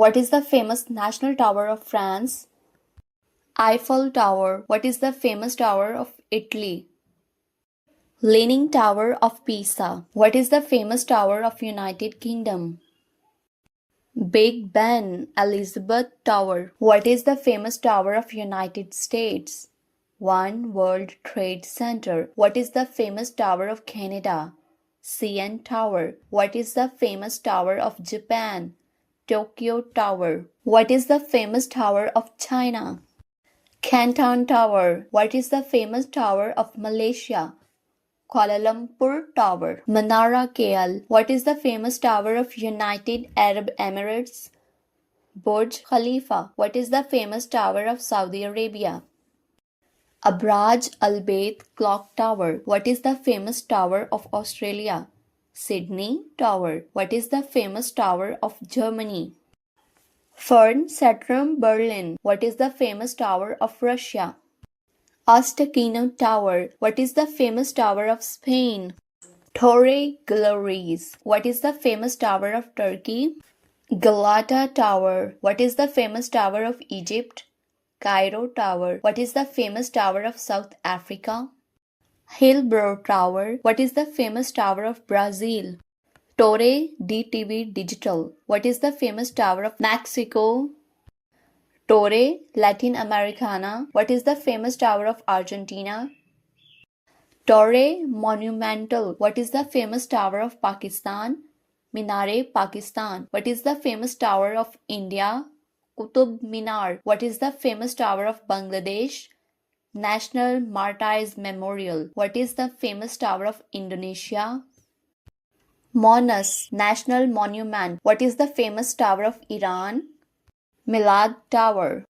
What is the famous national tower of France? Eiffel Tower. What is the famous tower of Italy? Leaning Tower of Pisa. What is the famous tower of United Kingdom? Big Ben. Elizabeth Tower. What is the famous tower of United States? One World Trade Center. What is the famous tower of Canada? CN Tower. What is the famous tower of Japan? Tokyo Tower. What is the famous tower of China? Canton Tower. What is the famous tower of Malaysia? Kuala Lumpur Tower. Menara KL. What is the famous tower of United Arab Emirates? Burj Khalifa. What is the famous tower of Saudi Arabia? Abraj Al Bait Clock Tower. What is the famous tower of Australia? Sydney Tower. What is the famous tower of Germany? Fernsehturm Berlin. What is the famous tower of Russia? Ostakino Tower. What is the famous tower of Spain? Torre Galleries. What is the famous tower of Turkey? Galata Tower. What is the famous tower of Egypt? Cairo Tower. What is the famous tower of South Africa? Hillbrow Tower. What is the famous tower of Brazil? Torre DTV Digital. What is the famous tower of Mexico? Torre Latin Americana. What is the famous tower of Argentina? Torre Monumental. What is the famous tower of Pakistan? Minare Pakistan. What is the famous tower of India? Qutub Minar. What is the famous tower of Bangladesh? National Martyrs Memorial. What is the famous tower of Indonesia? Monas National Monument. What is the famous tower of Iran? Milad Tower.